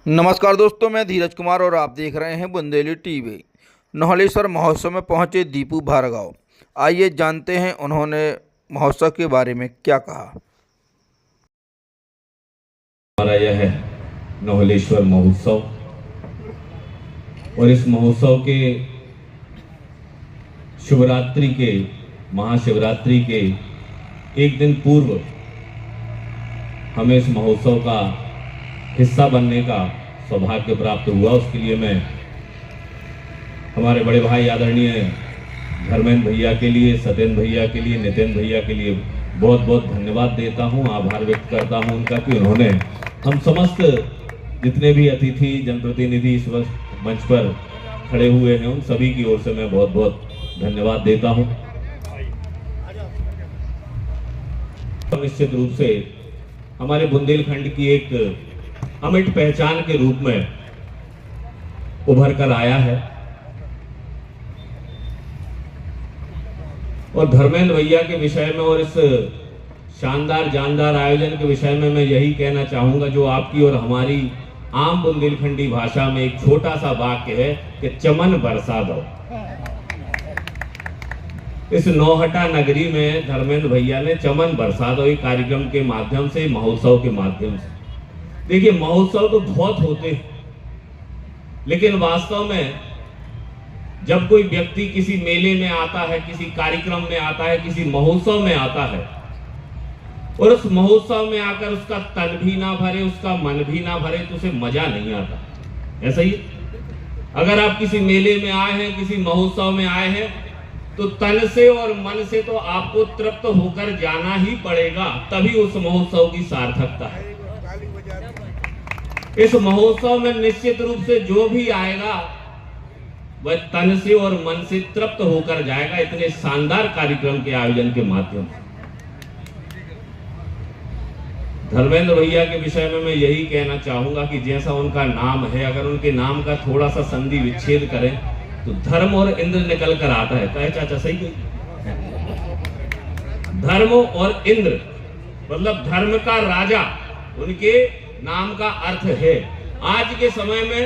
नमस्कार दोस्तों, मैं धीरज कुमार और आप देख रहे हैं बुंदेली टीवी। नौहलेश्वर महोत्सव में पहुंचे दीपू भार्गव। आइए जानते हैं उन्होंने महोत्सव के बारे में क्या कहा। हमारा यह है नौहलेश्वर महोत्सव और इस महोत्सव के शिवरात्रि के महाशिवरात्रि के एक दिन पूर्व हमें इस महोत्सव का हिस्सा बनने का सौभाग्य प्राप्त हुआ। उसके लिए मैं हमारे बड़े भाई आदरणीय धर्मेंद्र भैया के लिए, सत्येंद्र भैया के लिए, नितिन भैया के लिए बहुत बहुत धन्यवाद देता हूं, आभार व्यक्त करता हूं उनका कि उन्होंने हम समस्त जितने भी अतिथि जनप्रतिनिधि इस वक्त मंच पर खड़े हुए हैं उन सभी की ओर से मैं बहुत बहुत धन्यवाद देता हूं। निश्चित रूप से हमारे बुंदेलखंड की एक अमिट पहचान के रूप में उभर कर आया है और धर्मेंद्र भैया के विषय में और इस शानदार जानदार आयोजन के विषय में मैं यही कहना चाहूंगा, जो आपकी और हमारी आम बुंदेलखंडी भाषा में एक छोटा सा वाक्य है कि चमन बरसा दो। इस नौहटा नगरी में धर्मेंद्र भैया ने चमन बरसा दो एक कार्यक्रम के माध्यम से, महोत्सव के माध्यम से। देखिए, महोत्सव तो बहुत होते हैं, लेकिन वास्तव में जब कोई व्यक्ति किसी मेले में आता है, किसी कार्यक्रम में आता है, किसी महोत्सव में आता है और उस महोत्सव में आकर उसका तन भी ना भरे, उसका मन भी ना भरे, तो उसे मजा नहीं आता। ऐसा ही अगर आप किसी मेले में आए हैं, किसी महोत्सव में आए हैं, तो तन से और मन से तो आपको तृप्त होकर जाना ही पड़ेगा, तभी उस महोत्सव की सार्थकता है। इस महोत्सव में निश्चित रूप से जो भी आएगा वह तन से और मन से तृप्त होकर जाएगा, इतने शानदार कार्यक्रम के आयोजन के माध्यम से। धर्मेंद्र भैया के विषय में मैं यही कहना चाहूंगा कि जैसा उनका नाम है, अगर उनके नाम का थोड़ा सा संधि विच्छेद करें तो धर्म और इंद्र निकल कर आता है। कहे चाचा सही कही? धर्म और इंद्र मतलब धर्म का राजा उनके नाम का अर्थ है। आज के समय में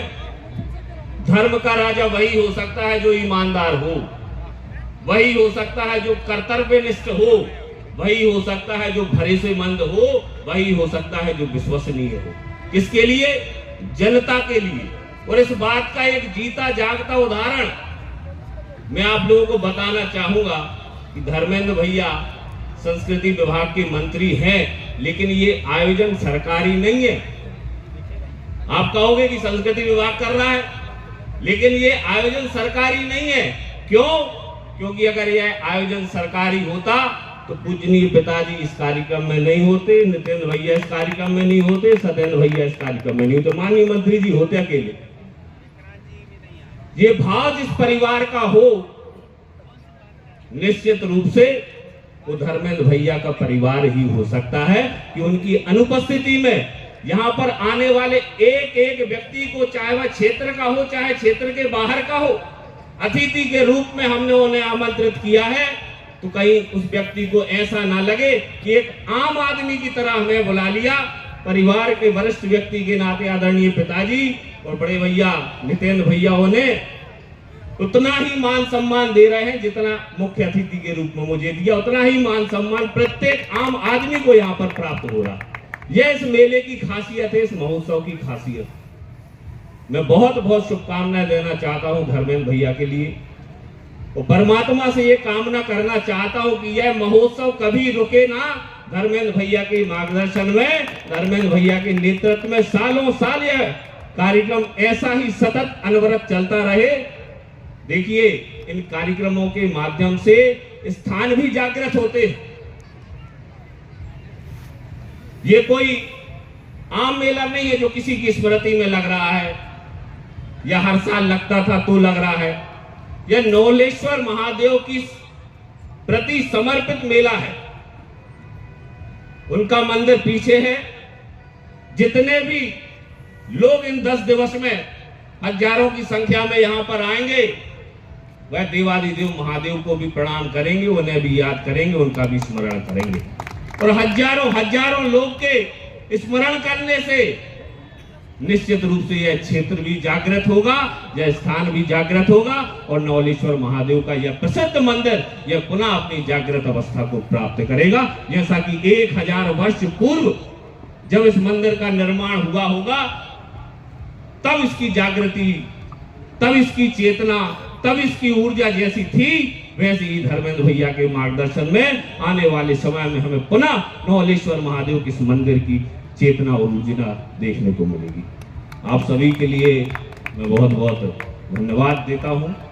धर्म का राजा वही हो सकता है जो ईमानदार हो, वही हो सकता है जो कर्तव्यनिष्ठ हो, वही हो सकता है जो भरोसेमंद हो, वही हो सकता है जो विश्वसनीय हो। किसके लिए? जनता के लिए। और इस बात का एक जीता जागता उदाहरण मैं आप लोगों को बताना चाहूंगा कि धर्मेंद्र भैया संस्कृति विभाग के मंत्री हैं, लेकिन ये आयोजन सरकारी नहीं है। आप कहोगे कि संस्कृति विभाग कर रहा है, लेकिन ये आयोजन सरकारी नहीं है। क्यों? क्योंकि अगर यह आयोजन सरकारी होता तो पूजनीय पिताजी इस कार्यक्रम में नहीं होते, नितिन भैया इस कार्यक्रम में नहीं होते, सत्येंद्र भैया इस कार्यक्रम में नहीं होते, माननीय मंत्री जी होते अकेले। ये भाव जिस परिवार का हो, निश्चित रूप से वो धर्मेंद्र भैया का परिवार ही हो सकता है कि उनकी अनुपस्थिति में यहां पर आने वाले एक एक व्यक्ति को, चाहे वह क्षेत्र का हो चाहे क्षेत्र के बाहर का हो, अतिथि के रूप में हमने उन्हें आमंत्रित किया है। तो कहीं उस व्यक्ति को ऐसा ना लगे कि एक आम आदमी की तरह हमें बुला लिया। परिवार के वरिष्ठ व्यक्ति के नाते आदरणीय पिताजी और बड़े भैया नितिन भैया उन्हें उतना ही मान सम्मान दे रहे हैं जितना मुख्य अतिथि के रूप में मुझे दिया, उतना ही मान सम्मान प्रत्येक आम आदमी को यहाँ पर प्राप्त हो रहा। यह इस मेले की खासियत है, इस महोत्सव की खासियत। मैं बहुत बहुत शुभकामनाएं देना चाहता हूं धर्मेंद्र भैया के लिए और परमात्मा से ये कामना करना चाहता हूं कि यह महोत्सव कभी रुके ना। धर्मेंद्र भैया के मार्गदर्शन में, धर्मेंद्र भैया के नेतृत्व में सालों साल यह कार्यक्रम ऐसा ही सतत अनवरत चलता रहे। देखिए, इन कार्यक्रमों के माध्यम से स्थान भी जागृत होते हैं। ये कोई आम मेला नहीं है जो किसी की स्मृति में लग रहा है या हर साल लगता था तो लग रहा है। यह नौलेश्वर महादेव की प्रति समर्पित मेला है। उनका मंदिर पीछे है। जितने भी लोग इन 10 दिवस में हजारों की संख्या में यहां पर आएंगे, वह देवादिदेव महादेव को भी प्रणाम करेंगे, उन्हें भी याद करेंगे, उनका भी स्मरण करेंगे। और हजारों हजारों लोग के स्मरण करने से निश्चित रूप से यह क्षेत्र भी जागृत होगा, यह स्थान भी जागृत होगा और नवलेश्वर महादेव का यह प्रसिद्ध मंदिर यह पुनः अपनी जागृत अवस्था को प्राप्त करेगा। जैसा कि 1000 वर्ष पूर्व जब इस मंदिर का निर्माण हुआ होगा, तब इसकी जागृति, तब इसकी चेतना, तब इसकी ऊर्जा जैसी थी, वैसे ही धर्मेंद्र भैया के मार्गदर्शन में आने वाले समय में हमें पुनः नवलेश्वर महादेव के इस मंदिर की चेतना और ऊर्जा देखने को मिलेगी। आप सभी के लिए मैं बहुत बहुत धन्यवाद देता हूं।